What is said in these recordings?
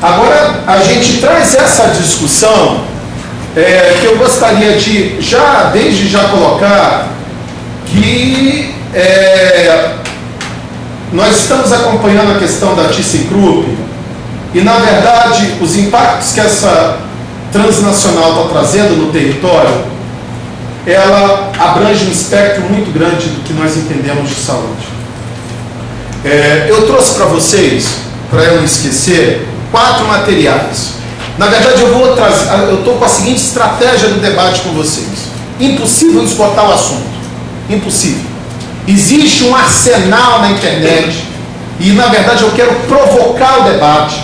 Agora, a gente traz essa discussão que eu gostaria de, desde já colocar que nós estamos acompanhando a questão da ThyssenKrupp e, na verdade, os impactos que essa transnacional está trazendo no território, ela abrange um espectro muito grande do que nós entendemos de saúde. Eu trouxe para vocês, para eu não esquecer, 4 materiais. Na verdade, eu estou com a seguinte estratégia do debate com vocês. Impossível esgotar o assunto. Impossível. Existe um arsenal na internet e, na verdade, eu quero provocar o debate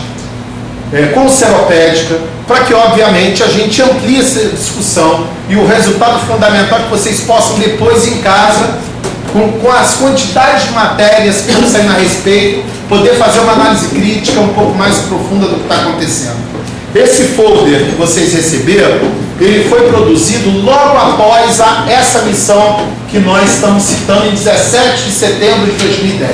com seropédica para que, obviamente, a gente amplie essa discussão e o resultado fundamental é que vocês possam depois em casa, com as quantidades de matérias que vão sair a respeito, poder fazer uma análise crítica um pouco mais profunda do que está acontecendo. Esse folder que vocês receberam, ele foi produzido logo após essa missão que nós estamos citando em 17 de setembro de 2010.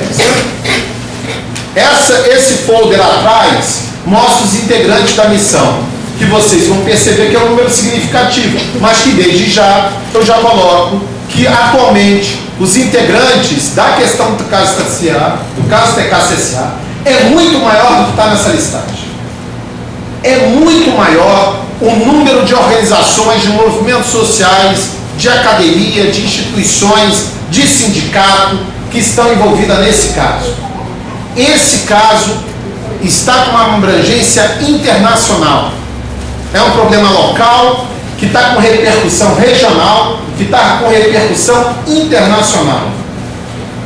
Esse folder atrás mostra os integrantes da missão, que vocês vão perceber que é um número significativo, mas que desde já eu já coloco que atualmente os integrantes da questão do caso TKCSA é muito maior do que está nessa listagem. É muito maior o número de organizações, de movimentos sociais, de academia, de instituições, de sindicato que estão envolvidas nesse caso. Esse caso está com uma abrangência internacional. É um problema local que está com repercussão regional, que está com repercussão internacional.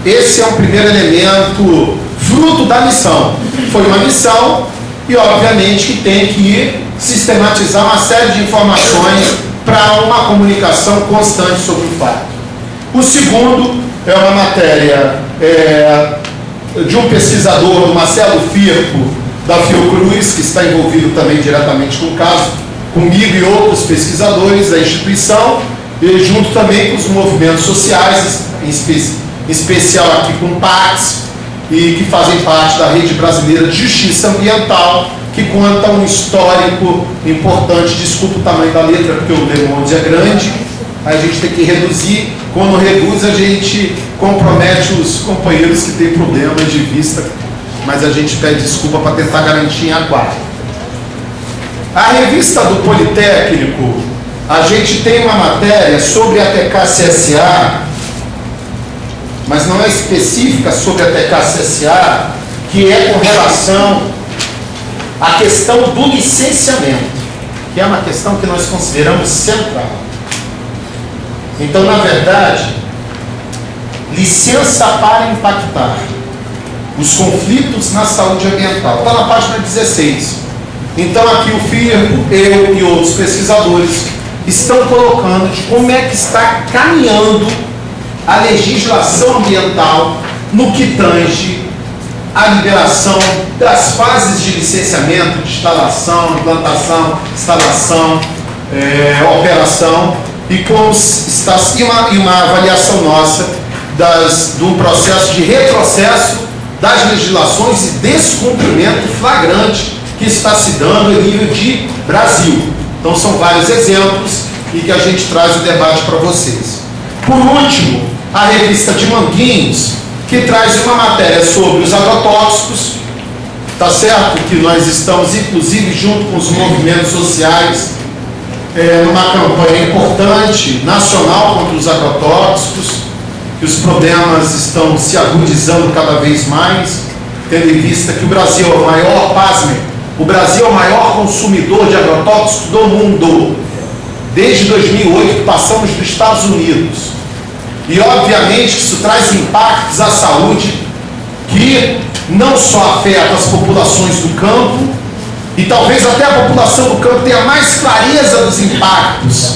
Esse é um primeiro elemento fruto da missão. Foi uma missão e, obviamente, que tem que sistematizar uma série de informações para uma comunicação constante sobre o fato. O segundo é uma matéria de um pesquisador, o Marcelo Firpo, da Fiocruz, que está envolvido também diretamente com o caso, comigo e outros pesquisadores da instituição, e junto também com os movimentos sociais, em especial aqui com o PAX, e que fazem parte da Rede Brasileira de Justiça Ambiental, que conta um histórico importante. Desculpa o tamanho da letra, porque o Le Monde é grande, a gente tem que reduzir. Quando reduz, a gente compromete os companheiros que têm problemas de vista, mas a gente pede desculpa para tentar garantir em aquário. A revista do Politécnico, a gente tem uma matéria sobre a TKCSA, mas não é específica sobre a TKCSA, que é com relação à questão do licenciamento, que é uma questão que nós consideramos central. Então, na verdade, licença para impactar os conflitos na saúde ambiental. Está na página 16. Então, aqui o Firpo, eu e outros pesquisadores estão colocando de como é que está caminhando a legislação ambiental no que tange a liberação das fases de licenciamento, de instalação, implantação, instalação, operação, e como está e uma avaliação nossa do processo de retrocesso das legislações e descumprimento flagrante que está se dando em nível de Brasil. Então são vários exemplos e que a gente traz o debate para vocês. Por último, a revista de Manguinhos, que traz uma matéria sobre os agrotóxicos, tá certo? Que nós estamos, inclusive, junto com os movimentos sociais, numa campanha importante, nacional, contra os agrotóxicos, que os problemas estão se agudizando cada vez mais, tendo em vista que o Brasil é o maior, pasmem, o Brasil é o maior consumidor de agrotóxicos do mundo. Desde 2008, passamos dos Estados Unidos. E, obviamente, isso traz impactos à saúde que não só afetam as populações do campo, e talvez até a população do campo tenha mais clareza dos impactos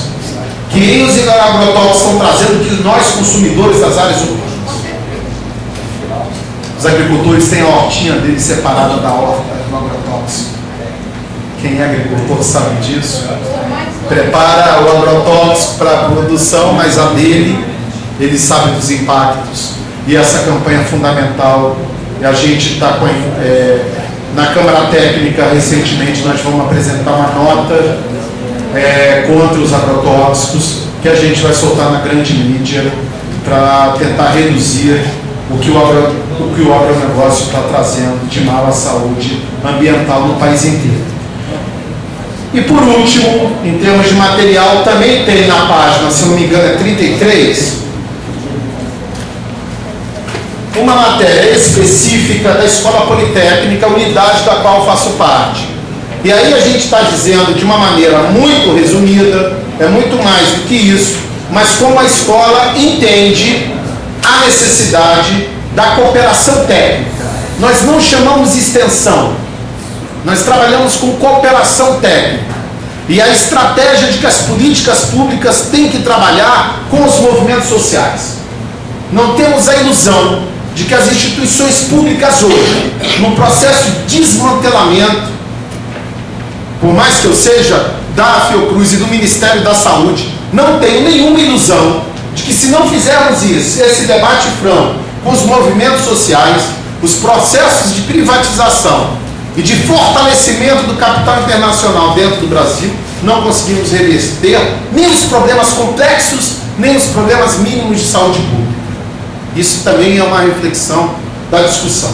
que os agrotóxicos estão trazendo que nós, consumidores das áreas urbanas. Os agricultores têm a hortinha deles separada da horta do agrotóxico. Quem é agricultor sabe disso. Prepara o agrotóxico para a produção, mas a dele, ele sabe dos impactos. e essa campanha é fundamental. E a gente está na Câmara Técnica, recentemente, nós vamos apresentar uma nota contra os agrotóxicos, que a gente vai soltar na grande mídia para tentar reduzir o que o agronegócio está trazendo de mal à saúde ambiental no país inteiro. E por último, em termos de material, também tem na página, se não me engano, é 33, uma matéria específica da Escola Politécnica, unidade da qual faço parte. E aí a gente está dizendo de uma maneira muito resumida, é muito mais do que isso, mas como a escola entende a necessidade da cooperação técnica. Nós não chamamos extensão, nós trabalhamos com cooperação técnica. E a estratégia de que as políticas públicas têm que trabalhar com os movimentos sociais. Não temos a ilusão de que as instituições públicas hoje, no processo de desmantelamento, por mais que eu seja da Fiocruz e do Ministério da Saúde, não tenho nenhuma ilusão de que, se não fizermos isso, esse debate franco com os movimentos sociais, os processos de privatização e de fortalecimento do capital internacional dentro do Brasil, não conseguimos reverter nem os problemas complexos, nem os problemas mínimos de saúde pública. Isso também é uma reflexão da discussão.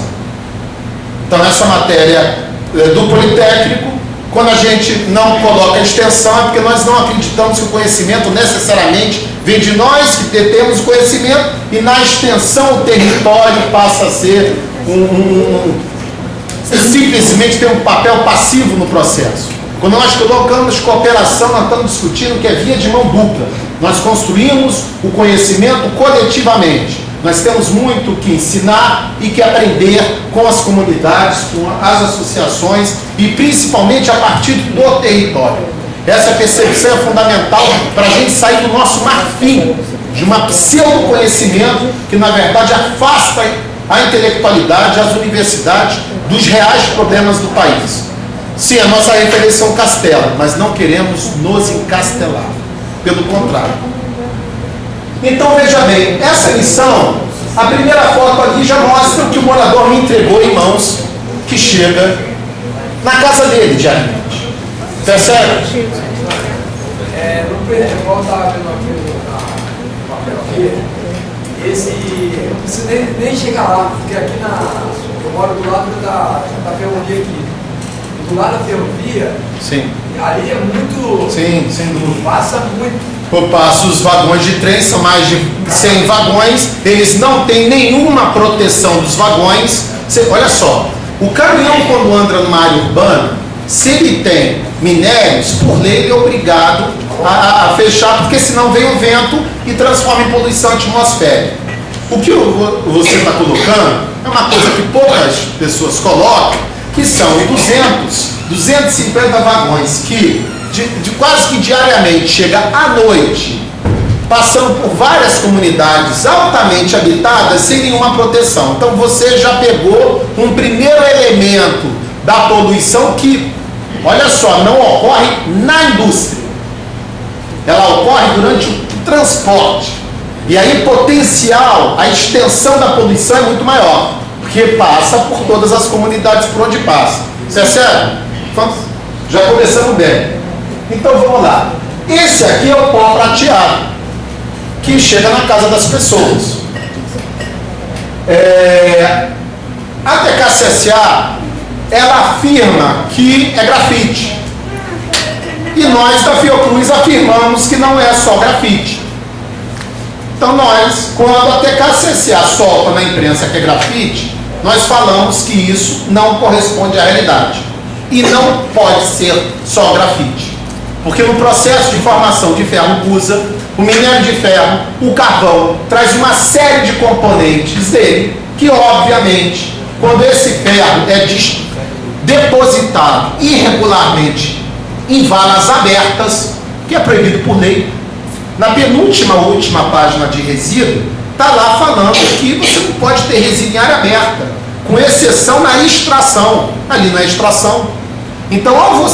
Então, essa matéria do Politécnico, quando a gente não coloca a extensão, é porque nós não acreditamos que o conhecimento necessariamente vem de nós, que detemos o conhecimento, e na extensão o território passa a ser simplesmente tem um papel passivo no processo. Quando nós colocamos cooperação, nós estamos discutindo que é via de mão dupla. Nós construímos o conhecimento coletivamente. Nós temos muito que ensinar e que aprender com as comunidades, com as associações e principalmente a partir do território. Essa percepção é fundamental para a gente sair do nosso marfim, de uma pseudo-conhecimento que na verdade afasta a intelectualidade, as universidades dos reais problemas do país. Sim, a nossa referência é um castelo, mas não queremos nos encastelar. Pelo contrário. Então, veja bem, essa lição, a primeira foto aqui já mostra o que o morador me entregou em mãos, que chega na casa dele diariamente. Percebe? No protocolo estava vendo aqui no papel aqui, não precisa nem chegar lá, porque aqui eu moro do lado da ferrovia aqui. Do lado da ferrovia, sim, ali é muito. Sim, sem dúvida. Passa muito. Eu passo os vagões de trem, são mais de 100 vagões, eles não têm nenhuma proteção dos vagões. Olha só, o caminhão, quando anda numa área urbana, se ele tem minérios, por lei ele é obrigado a fechar, porque senão vem o vento e transforma em poluição atmosférica. O que você está colocando é uma coisa que poucas pessoas colocam, que são 250 vagões que de quase que diariamente chega à noite, passando por várias comunidades altamente habitadas sem nenhuma proteção. Então você já pegou um primeiro elemento da poluição que, olha só, não ocorre na indústria. Ela ocorre durante o transporte. E aí potencial, a extensão da poluição é muito maior, porque passa por todas as comunidades por onde passa. Isso é sério? Já começamos bem. Então vamos lá. Esse aqui é o pó prateado, que chega na casa das pessoas. A TKCSA, ela afirma que é grafite. E nós da Fiocruz afirmamos que não é só grafite. Então nós, quando a TKCSA solta na imprensa que é grafite, nós falamos que isso não corresponde à realidade. E não pode ser só grafite. Porque no processo de formação de ferro usa o minério de ferro, o carvão, traz uma série de componentes dele, que obviamente, quando esse ferro é depositado irregularmente em valas abertas, que é proibido por lei, na última página de resíduo, está lá falando que você não pode ter resíduo em área aberta, com exceção na extração, ali na extração. Então, o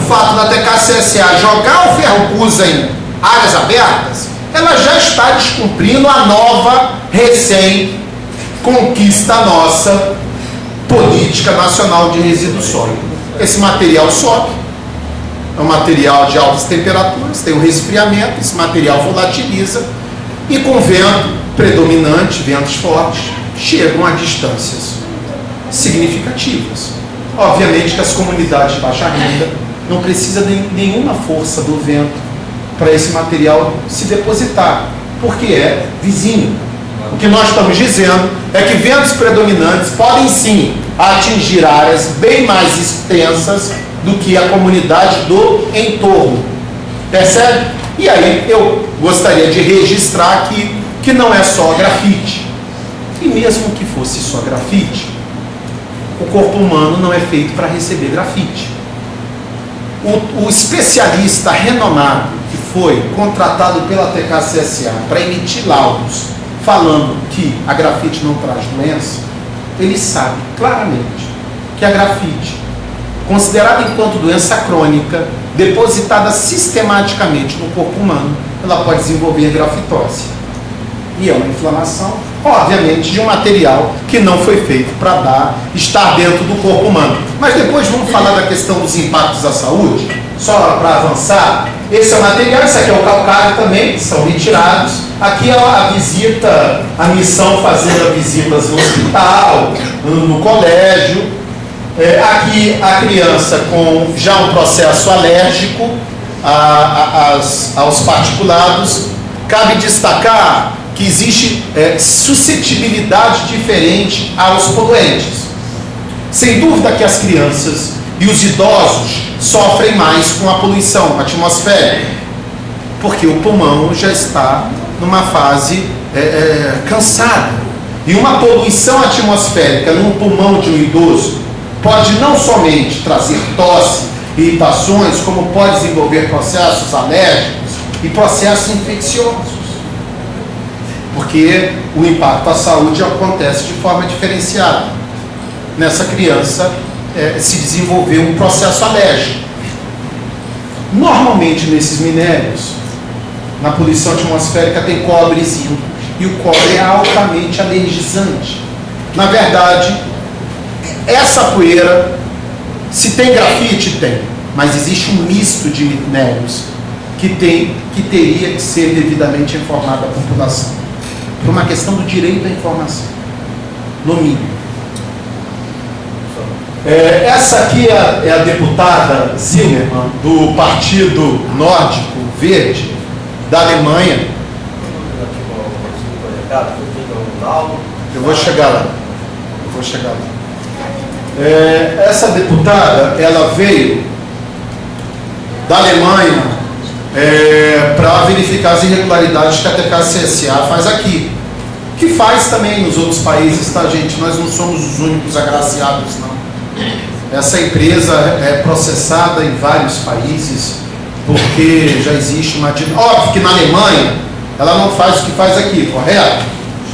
fato da TKCSA jogar o ferro usa em áreas abertas, ela já está descumprindo a nova recém-conquista nossa política nacional de resíduo sólido. Esse material sobe, é um material de altas temperaturas, tem um resfriamento, esse material volatiliza e com vento predominante, ventos fortes, chegam a distâncias significativas. Obviamente que as comunidades de baixa renda não precisam de nenhuma força do vento para esse material se depositar, porque é vizinho. O que nós estamos dizendo é que ventos predominantes podem sim atingir áreas bem mais extensas do que a comunidade do entorno. Percebe? E aí eu gostaria de registrar que não é só grafite. E mesmo que fosse só grafite, o corpo humano não é feito para receber grafite. O especialista renomado que foi contratado pela TKCSA para emitir laudos falando que a grafite não traz doença, ele sabe claramente que a grafite, considerada enquanto doença crônica, depositada sistematicamente no corpo humano, ela pode desenvolver grafitose. E é uma inflamação, obviamente, de um material que não foi feito para estar dentro do corpo humano. Mas depois vamos falar da questão dos impactos à saúde, só para avançar. Esse é o material, esse aqui é o calcário também, que são retirados. Aqui é a visita, a missão fazendo visitas no hospital, no colégio. Aqui a criança com já um processo alérgico aos particulados. Cabe destacar que existe suscetibilidade diferente aos poluentes. Sem dúvida que as crianças e os idosos sofrem mais com a poluição atmosférica, porque o pulmão já está numa fase cansada. E uma poluição atmosférica no pulmão de um idoso pode não somente trazer tosse e irritações, como pode desenvolver processos alérgicos e processos infecciosos. Porque o impacto à saúde acontece de forma diferenciada. Nessa criança se desenvolveu um processo alérgico. Normalmente nesses minérios, na poluição atmosférica tem cobre e zinco, e o cobre é altamente alergizante. Na verdade, essa poeira, se tem grafite, tem, mas existe um misto de minérios que teria que ser devidamente informada à população, por uma questão do direito à informação, no mínimo. Essa aqui é a deputada Zimmermann, do Partido Nórdico Verde, da Alemanha. Eu vou chegar lá. Essa deputada, ela veio da Alemanha para verificar as irregularidades que a TKCSA faz aqui, que faz também nos outros países, tá, gente? Nós não somos os únicos agraciados, não. Essa empresa é processada em vários países, porque já existe uma... Óbvio que na Alemanha ela não faz o que faz aqui, correto?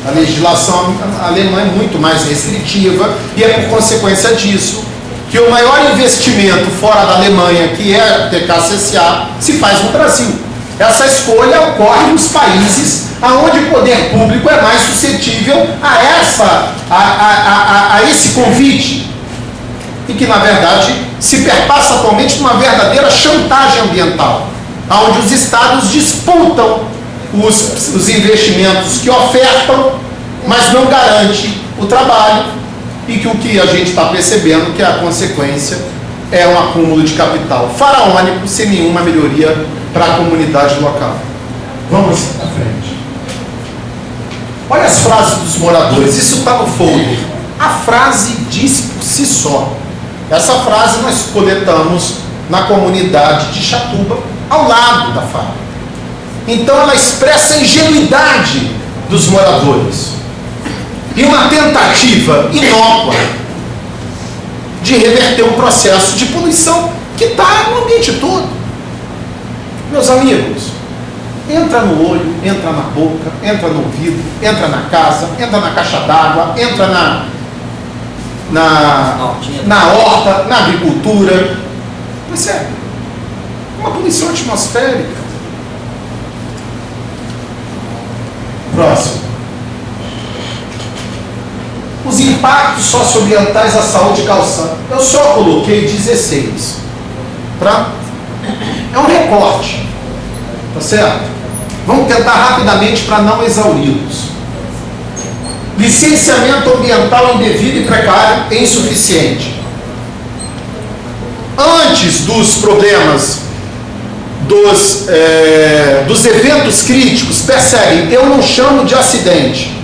A legislação alemã é muito mais restritiva e é por consequência disso que o maior investimento fora da Alemanha, que é a TKCSA, se faz no Brasil. Essa escolha ocorre nos países onde o poder público é mais suscetível a esse convite, e que, na verdade, se perpassa atualmente numa verdadeira chantagem ambiental, onde os estados disputam os investimentos que ofertam, mas não garante o trabalho, e que o que a gente está percebendo que a consequência é um acúmulo de capital faraônico sem nenhuma melhoria para a comunidade local. Vamos à frente. Olha as frases dos moradores, isso está no folder. A frase diz por si só. Essa frase nós coletamos na comunidade de Chatuba, ao lado da fábrica. Então ela expressa a ingenuidade dos moradores e uma tentativa inócua de reverter um processo de poluição que está no ambiente todo. Meus amigos, entra no olho, entra na boca, entra no ouvido, entra na casa, entra na caixa d'água, entra na horta, na agricultura. Pois é, uma poluição atmosférica. Próximo. Os impactos socioambientais à saúde calçada. Eu só coloquei 16. É um recorte. Tá certo? Vamos tentar rapidamente para não exauri-los. Licenciamento ambiental indevido e precário e insuficiente. Antes dos problemas dos eventos críticos, percebem, eu não chamo de acidente.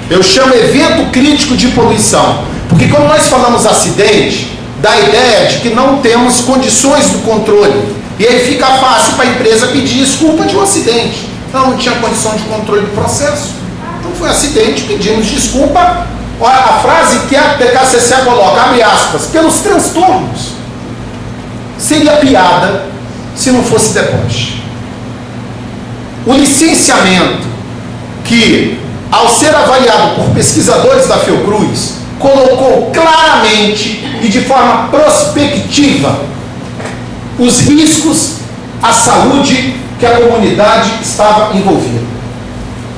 Eu chamo evento crítico de poluição. Porque quando nós falamos acidente, dá a ideia de que não temos condições do controle. E aí fica fácil para a empresa pedir desculpa de um acidente. Não tinha condição de controle do processo. Então foi um acidente, pedimos desculpa. Olha, a frase que a TKCCA coloca, abre aspas, pelos transtornos. Seria piada se não fosse deboche. O licenciamento que, ao ser avaliado por pesquisadores da Fiocruz, colocou claramente e de forma prospectiva os riscos à saúde que a comunidade estava envolvida.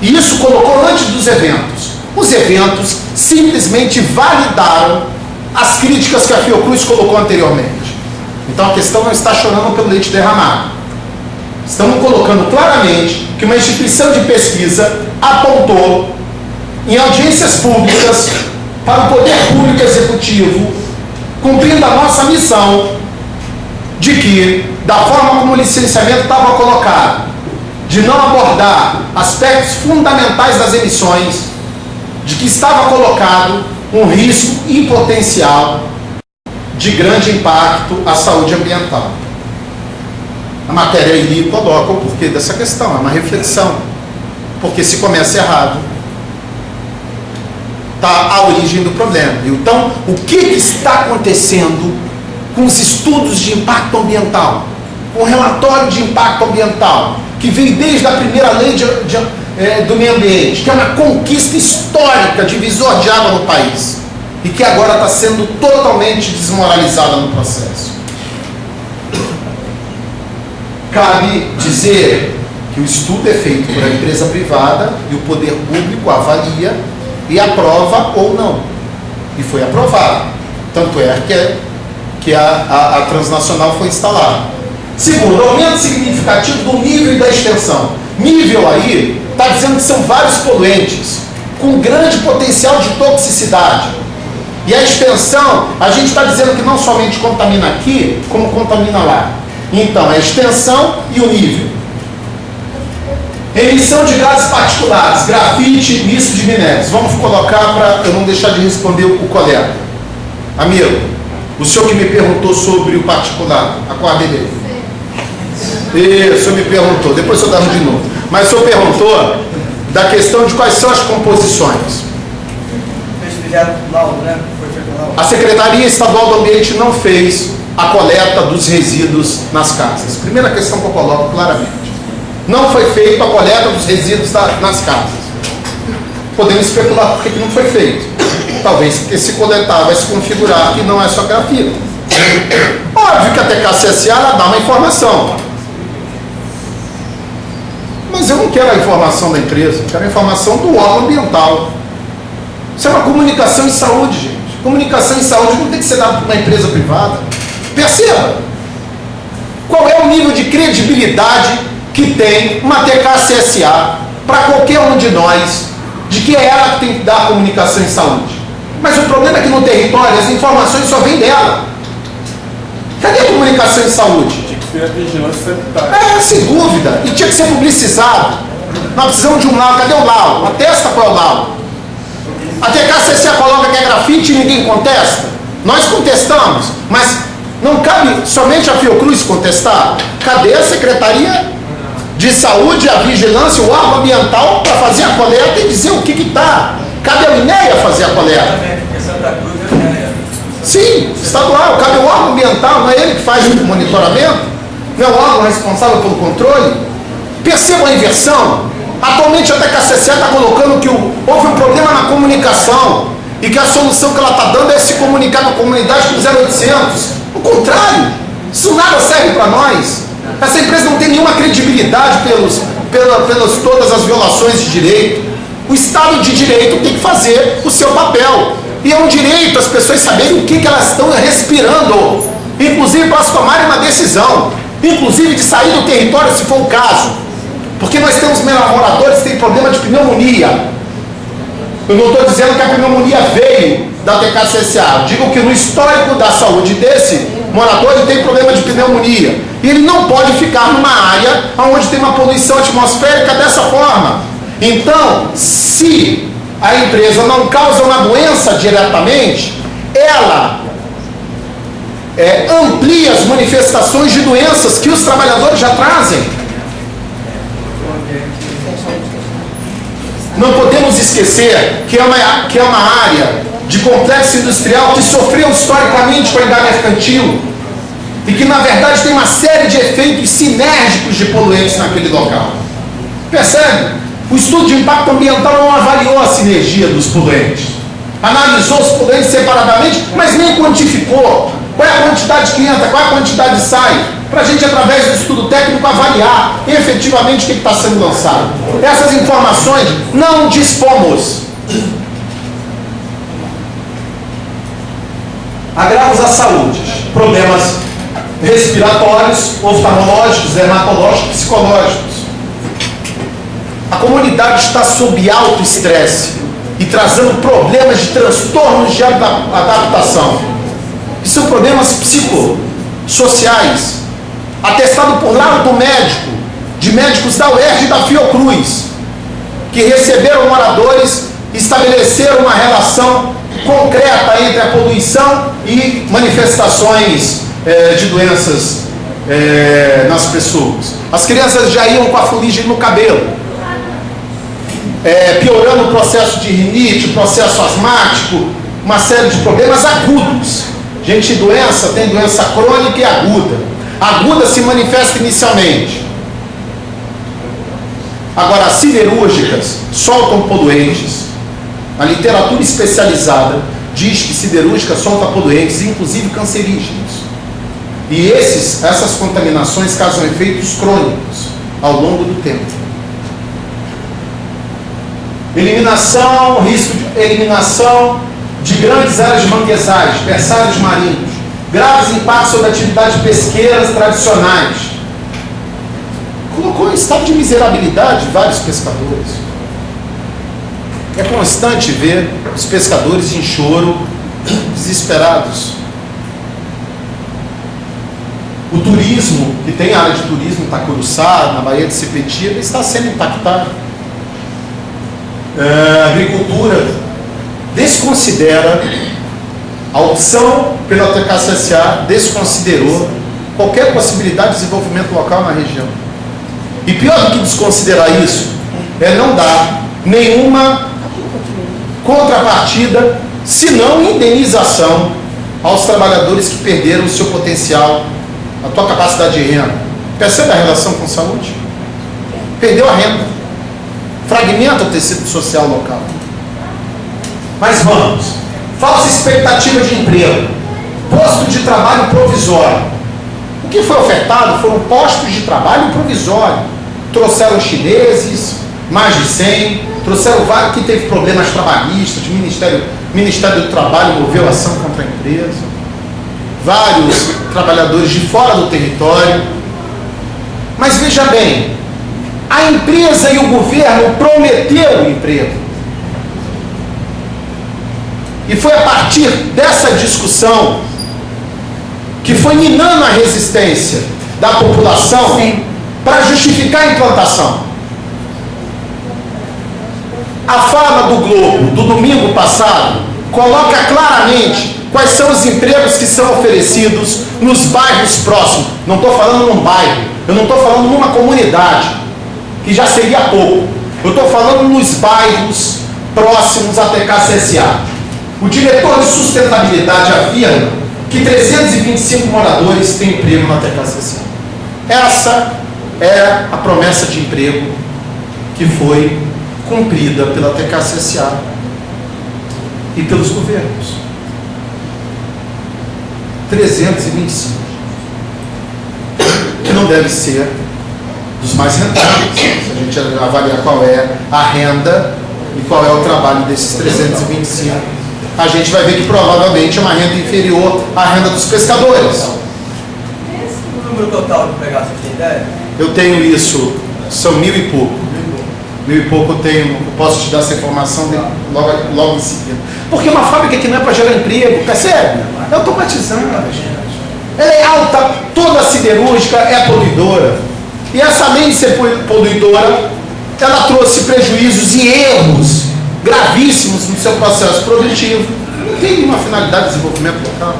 E isso colocou antes dos eventos. Os eventos simplesmente validaram as críticas que a Fiocruz colocou anteriormente. Então a questão não está chorando pelo leite derramado. Estamos colocando claramente que uma instituição de pesquisa apontou em audiências públicas para o poder público executivo, cumprindo a nossa missão de que, da forma como o licenciamento estava colocado, de não abordar aspectos fundamentais das emissões, de que estava colocado um risco e potencial de grande impacto à saúde ambiental. A matéria aí coloca o porquê dessa questão, é uma reflexão. Porque se começa errado, está a origem do problema. Então, o que está acontecendo com os estudos de impacto ambiental? Com o relatório de impacto ambiental, que veio desde a primeira lei do meio ambiente, que é uma conquista histórica, divisor de água no país, e que agora está sendo totalmente desmoralizada no processo. Cabe dizer que o estudo é feito por uma empresa privada e o poder público avalia e aprova ou não. E foi aprovado. Tanto é que a transnacional foi instalada. Segundo, aumento significativo do nível e da extensão. Nível aí está dizendo que são vários poluentes com grande potencial de toxicidade. E a extensão, a gente está dizendo que não somente contamina aqui, como contamina lá. Então, a extensão e o nível. Emissão de gases particulares, grafite, misto de minérios. Vamos colocar para eu não deixar de responder o colega. Amigo, o senhor que me perguntou sobre o particulado, acorda ele. O senhor me perguntou, depois o senhor dá de novo. Mas o senhor perguntou da questão de quais são as composições. A Secretaria Estadual do Ambiente não fez a coleta dos resíduos nas casas. Primeira questão que eu coloco claramente. Não foi feita a coleta dos resíduos nas casas. Podemos especular por que não foi feito. Talvez porque se coletar vai se configurar que não é só grafite. Óbvio que a TKCSA ela dá uma informação. Mas eu não quero a informação da empresa, eu quero a informação do órgão ambiental. Isso é uma comunicação em saúde, gente. Comunicação em saúde não tem que ser dada por uma empresa privada. Perceba qual é o nível de credibilidade que tem uma TKCSA para qualquer um de nós, de que é ela que tem que dar a comunicação em saúde. Mas o problema é que no território as informações só vêm dela. Cadê a comunicação em saúde? Tinha que ter a vigilância sanitária. Sem dúvida. E tinha que ser publicizado. Nós precisamos de um laudo. Cadê o laudo? Atesta qual é o laudo. A TKCSA coloca que é grafite e ninguém contesta. Nós contestamos, mas não cabe somente a Fiocruz contestar. Cadê a Secretaria de Saúde, a Vigilância, o órgão ambiental para fazer a coleta e dizer o que está? Cabe a INEA fazer a coleta? Sim, estadual. Cabe o órgão ambiental, não é ele que faz o monitoramento? Não é o órgão responsável pelo controle? Percebam a inversão. Atualmente a TKCCA está colocando que houve um problema na comunicação e que a solução que ela está dando é se comunicar com a comunidade com 0800. O contrário, isso nada serve para nós. Essa empresa não tem nenhuma credibilidade pelas todas as violações de direito. O Estado de Direito tem que fazer o seu papel. E é um direito as pessoas saberem o que elas estão respirando, inclusive para tomarem uma decisão, inclusive de sair do território se for o caso. Porque nós temos moradores que têm problema de pneumonia. Eu não estou dizendo que a pneumonia veio da TKCSA. Digo que no histórico da saúde desse morador ele tem problema de pneumonia. E ele não pode ficar numa área onde tem uma poluição atmosférica dessa forma. Então, se a empresa não causa uma doença diretamente, ela amplia as manifestações de doenças que os trabalhadores já trazem. Não podemos esquecer que é uma área de complexo industrial que sofreu historicamente com a idade mercantil e que, na verdade, tem uma série de efeitos sinérgicos de poluentes naquele local. Percebe? O estudo de impacto ambiental não avaliou a sinergia dos poluentes. Analisou os poluentes separadamente, mas nem quantificou qual é a quantidade que entra, qual é a quantidade que sai, para a gente, através do estudo técnico, avaliar efetivamente o que está sendo lançado. Essas informações não dispomos. Agravos à saúde, problemas respiratórios, oftalmológicos, dermatológicos, psicológicos. A comunidade está sob alto estresse e trazendo problemas de transtornos de adaptação. E são problemas psicossociais, atestado por laudo médico, de médicos da UERJ e da Fiocruz, que receberam moradores e estabeleceram uma relação concreta entre a poluição e manifestações de doenças nas pessoas. As crianças já iam com a fuligem no cabelo, piorando o processo de rinite, processo asmático, uma série de problemas agudos. Gente, doença tem doença crônica e aguda. Aguda se manifesta inicialmente. Agora, as siderúrgicas soltam poluentes. A literatura especializada diz que siderúrgica solta poluentes, inclusive cancerígenos. E essas contaminações causam efeitos crônicos ao longo do tempo. Risco de eliminação de grandes áreas de manguezais, berçários marinhos, graves impactos sobre atividades pesqueiras tradicionais. Colocou em estado de miserabilidade vários pescadores. É constante ver os pescadores em choro, desesperados. O turismo, que tem área de turismo em Itacuruçá, na Baía de Sepetiba, está sendo impactado. A agricultura desconsidera a opção pela TKCSA, desconsiderou qualquer possibilidade de desenvolvimento local na região. E pior do que desconsiderar isso, é não dar nenhuma contrapartida, senão indenização aos trabalhadores que perderam o seu potencial, a tua capacidade de renda. Percebe a relação com saúde? Perdeu a renda. Fragmenta o tecido social local. Mas vamos. Falsa expectativa de emprego. Posto de trabalho provisório. O que foi ofertado foram postos de trabalho provisório. Trouxeram chineses, mais de 100. Trouxeram vários que teve problemas trabalhistas. O Ministério do Trabalho moveu ação contra a empresa. Vários trabalhadores de fora do território. Mas veja bem, a empresa e o governo prometeram emprego. E foi a partir dessa discussão que foi minando a resistência da população para justificar a implantação. A fala do Globo do domingo passado coloca claramente quais são os empregos que são oferecidos nos bairros próximos. Não estou falando num bairro, eu não estou falando numa comunidade, que já seria pouco. Eu estou falando nos bairros próximos à TKCSA. O diretor de sustentabilidade afirma que 325 moradores têm emprego na TKCSA. Essa é a promessa de emprego que foi cumprida pela TKCSA e pelos governos. 325. Que não deve ser dos mais rentáveis. Se a gente avaliar qual é a renda e qual é o trabalho desses 325, a gente vai ver que provavelmente é uma renda inferior à renda dos pescadores. O número total de empregados que tem ideia? Eu tenho isso, são 1.000 e pouco. 1.000 e pouco eu tenho, eu posso te dar essa informação logo em seguida. Porque uma fábrica que não é para gerar emprego, percebe? É automatizada. Ela é alta, toda siderúrgica é poluidora. E essa além de ser poluidora, ela trouxe prejuízos e erros gravíssimos no seu processo produtivo. Não tem uma finalidade de desenvolvimento local.